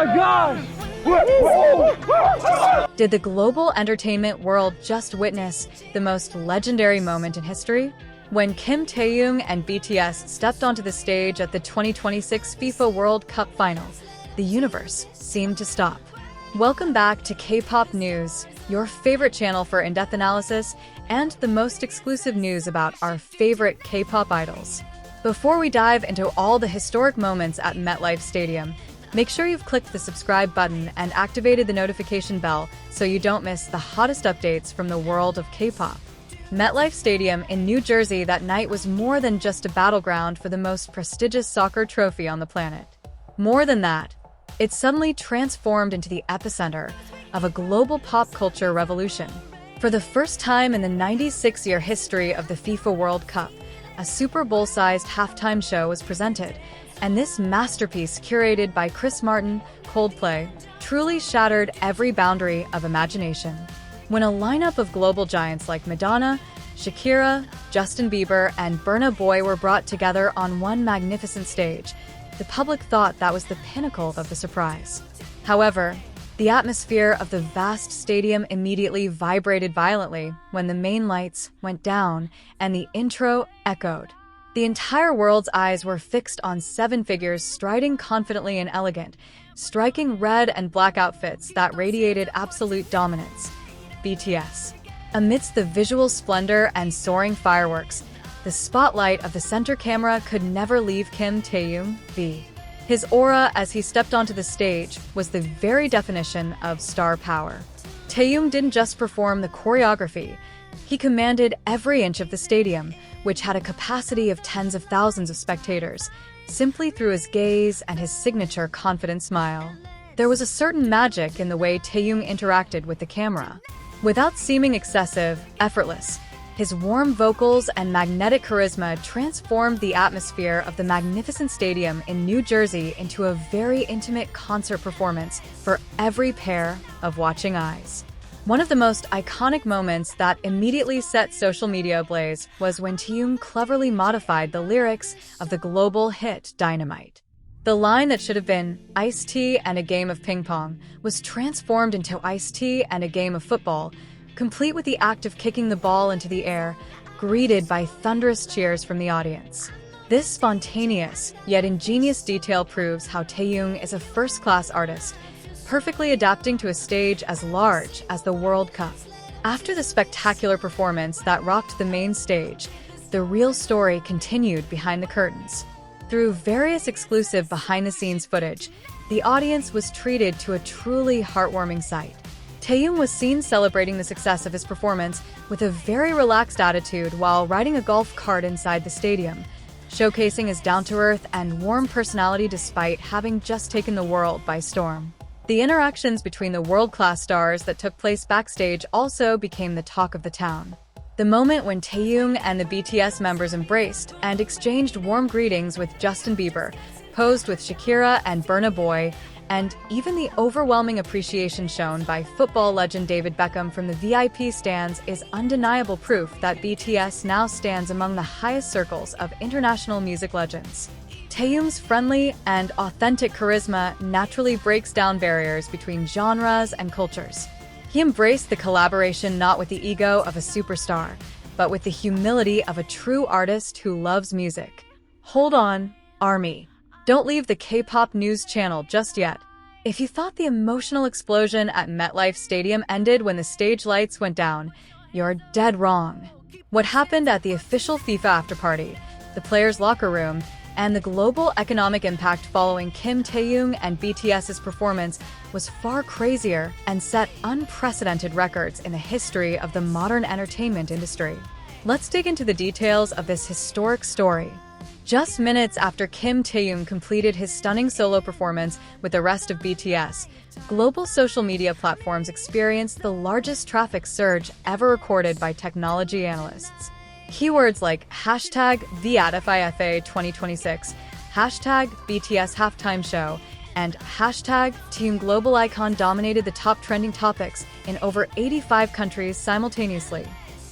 my gosh! Did the global entertainment world just witness the most legendary moment in history? When Kim Taehyung and BTS stepped onto the stage at the 2026 FIFA World Cup final, the universe seemed to stop. Welcome back to K-pop News, your favorite channel for in-depth analysis and the most exclusive news about our favorite K-pop idols. Before we dive into all the historic moments at MetLife Stadium, make sure you've clicked the subscribe button and activated the notification bell so you don't miss the hottest updates from the world of K-pop. MetLife Stadium in New Jersey that night was more than just a battleground for the most prestigious soccer trophy on the planet. More than that, it suddenly transformed into the epicenter of a global pop culture revolution. For the first time in the 96-year history of the FIFA World Cup, a Super Bowl-sized halftime show was presented, and this masterpiece, curated by Chris Martin, Coldplay, truly shattered every boundary of imagination. When a lineup of global giants like Madonna, Shakira, Justin Bieber, and Burna Boy were brought together on one magnificent stage, the public thought that was the pinnacle of the surprise. However, the atmosphere of the vast stadium immediately vibrated violently when the main lights went down and the intro echoed. The entire world's eyes were fixed on seven figures striding confidently and elegant, striking red and black outfits that radiated absolute dominance. BTS. Amidst the visual splendor and soaring fireworks, the spotlight of the center camera could never leave Kim Taehyung. His aura as he stepped onto the stage was the very definition of star power. Taehyung didn't just perform the choreography, he commanded every inch of the stadium, which had a capacity of tens of thousands of spectators, simply through his gaze and his signature confident smile. There was a certain magic in the way Taehyung interacted with the camera. Without seeming excessive, effortless, his warm vocals and magnetic charisma transformed the atmosphere of the magnificent stadium in New Jersey into a very intimate concert performance for every pair of watching eyes. One of the most iconic moments that immediately set social media ablaze was when Taehyung cleverly modified the lyrics of the global hit Dynamite. The line that should have been iced tea and a game of ping pong was transformed into iced tea and a game of football, complete with the act of kicking the ball into the air, greeted by thunderous cheers from the audience. This spontaneous, yet ingenious detail proves how Taehyung is a first-class artist, perfectly adapting to a stage as large as the World Cup. After the spectacular performance that rocked the main stage, the real story continued behind the curtains. Through various exclusive behind-the-scenes footage, the audience was treated to a truly heartwarming sight. Taehyung was seen celebrating the success of his performance with a very relaxed attitude while riding a golf cart inside the stadium, showcasing his down-to-earth and warm personality despite having just taken the world by storm. The interactions between the world-class stars that took place backstage also became the talk of the town. The moment when Taehyung and the BTS members embraced and exchanged warm greetings with Justin Bieber, posed with Shakira and Burna Boy, and even the overwhelming appreciation shown by football legend David Beckham from the VIP stands is undeniable proof that BTS now stands among the highest circles of international music legends. Taehyung's friendly and authentic charisma naturally breaks down barriers between genres and cultures. He embraced the collaboration not with the ego of a superstar, but with the humility of a true artist who loves music. Hold on, ARMY. Don't leave the K-pop news channel just yet. If you thought the emotional explosion at MetLife Stadium ended when the stage lights went down, you're dead wrong. What happened at the official FIFA afterparty, the players' locker room, and the global economic impact following Kim Taehyung and BTS's performance was far crazier and set unprecedented records in the history of the modern entertainment industry. Let's dig into the details of this historic story. Just minutes after Kim Taehyung completed his stunning solo performance with the rest of BTS, global social media platforms experienced the largest traffic surge ever recorded by technology analysts. Keywords like #VATFIFA 2026, #BTS halftime show, and #Taehyung global icon dominated the top trending topics in over 85 countries simultaneously.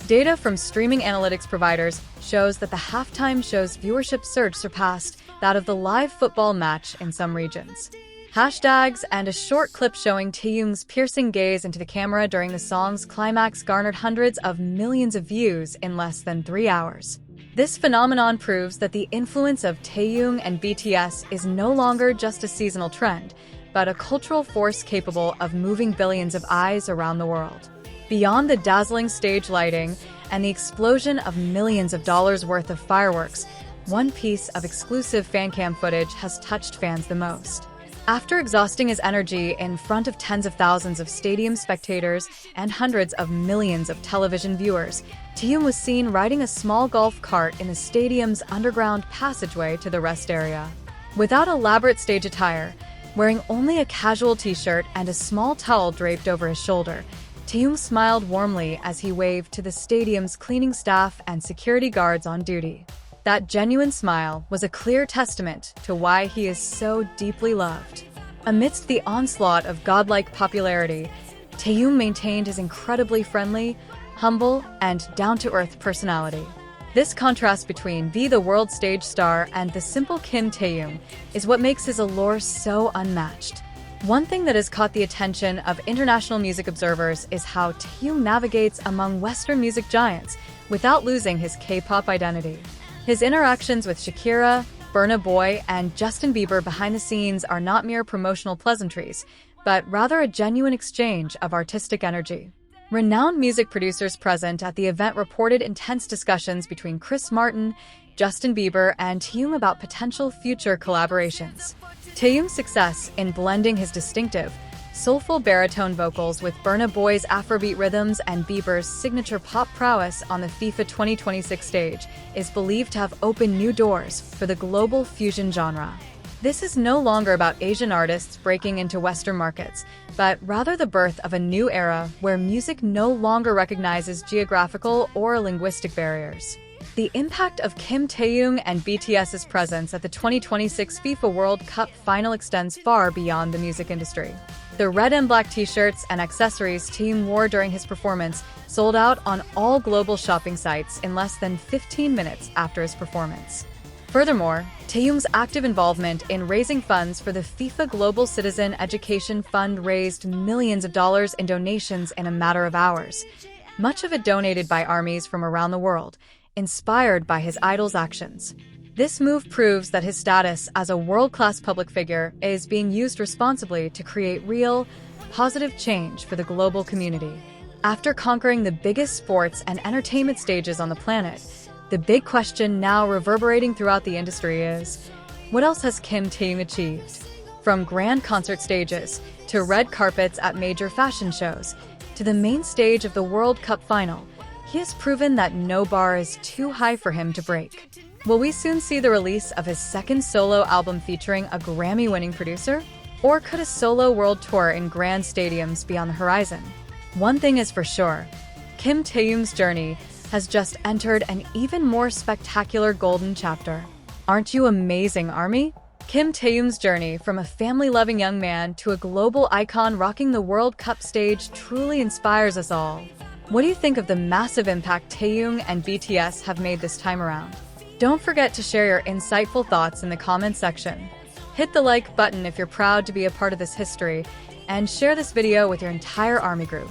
Data from streaming analytics providers shows that the halftime show's viewership surge surpassed that of the live football match in some regions. Hashtags and a short clip showing Taehyung's piercing gaze into the camera during the song's climax garnered hundreds of millions of views in less than 3 hours. This phenomenon proves that the influence of Taehyung and BTS is no longer just a seasonal trend, but a cultural force capable of moving billions of eyes around the world. Beyond the dazzling stage lighting and the explosion of millions of dollars worth of fireworks, one piece of exclusive fancam footage has touched fans the most. After exhausting his energy in front of tens of thousands of stadium spectators and hundreds of millions of television viewers, Taehyung was seen riding a small golf cart in the stadium's underground passageway to the rest area. Without elaborate stage attire, wearing only a casual t-shirt and a small towel draped over his shoulder, Taehyung smiled warmly as he waved to the stadium's cleaning staff and security guards on duty. That genuine smile was a clear testament to why he is so deeply loved. Amidst the onslaught of godlike popularity, Taehyung maintained his incredibly friendly, humble, and down-to-earth personality. This contrast between the world stage star and the simple Kim Taehyung is what makes his allure so unmatched. One thing that has caught the attention of international music observers is how Taehyung navigates among Western music giants without losing his K-pop identity. His interactions with Shakira, Burna Boy, and Justin Bieber behind the scenes are not mere promotional pleasantries, but rather a genuine exchange of artistic energy. Renowned music producers present at the event reported intense discussions between Chris Martin, Justin Bieber, and Taehyung about potential future collaborations. Taehyung's success in blending his distinctive, soulful baritone vocals with Burna Boy's Afrobeat rhythms and Bieber's signature pop prowess on the FIFA 2026 stage is believed to have opened new doors for the global fusion genre. This is no longer about Asian artists breaking into Western markets, but rather the birth of a new era where music no longer recognizes geographical or linguistic barriers. The impact of Kim Taehyung and BTS's presence at the 2026 FIFA World Cup final extends far beyond the music industry. The red and black t-shirts and accessories Taehyung wore during his performance sold out on all global shopping sites in less than 15 minutes after his performance. Furthermore, Taehyung's active involvement in raising funds for the FIFA Global Citizen Education Fund raised millions of dollars in donations in a matter of hours, much of it donated by armies from around the world, inspired by his idol's actions. This move proves that his status as a world-class public figure is being used responsibly to create real, positive change for the global community. After conquering the biggest sports and entertainment stages on the planet, the big question now reverberating throughout the industry is, what else has Kim Taehyung achieved? From grand concert stages, to red carpets at major fashion shows, to the main stage of the World Cup final, he has proven that no bar is too high for him to break. Will we soon see the release of his second solo album featuring a Grammy-winning producer? Or could a solo world tour in grand stadiums be on the horizon? One thing is for sure, Kim Taehyung's journey has just entered an even more spectacular golden chapter. Aren't you amazing, ARMY? Kim Taehyung's journey from a family-loving young man to a global icon rocking the World Cup stage truly inspires us all. What do you think of the massive impact Taehyung and BTS have made this time around? Don't forget to share your insightful thoughts in the comments section. Hit the like button if you're proud to be a part of this history, and share this video with your entire ARMY group.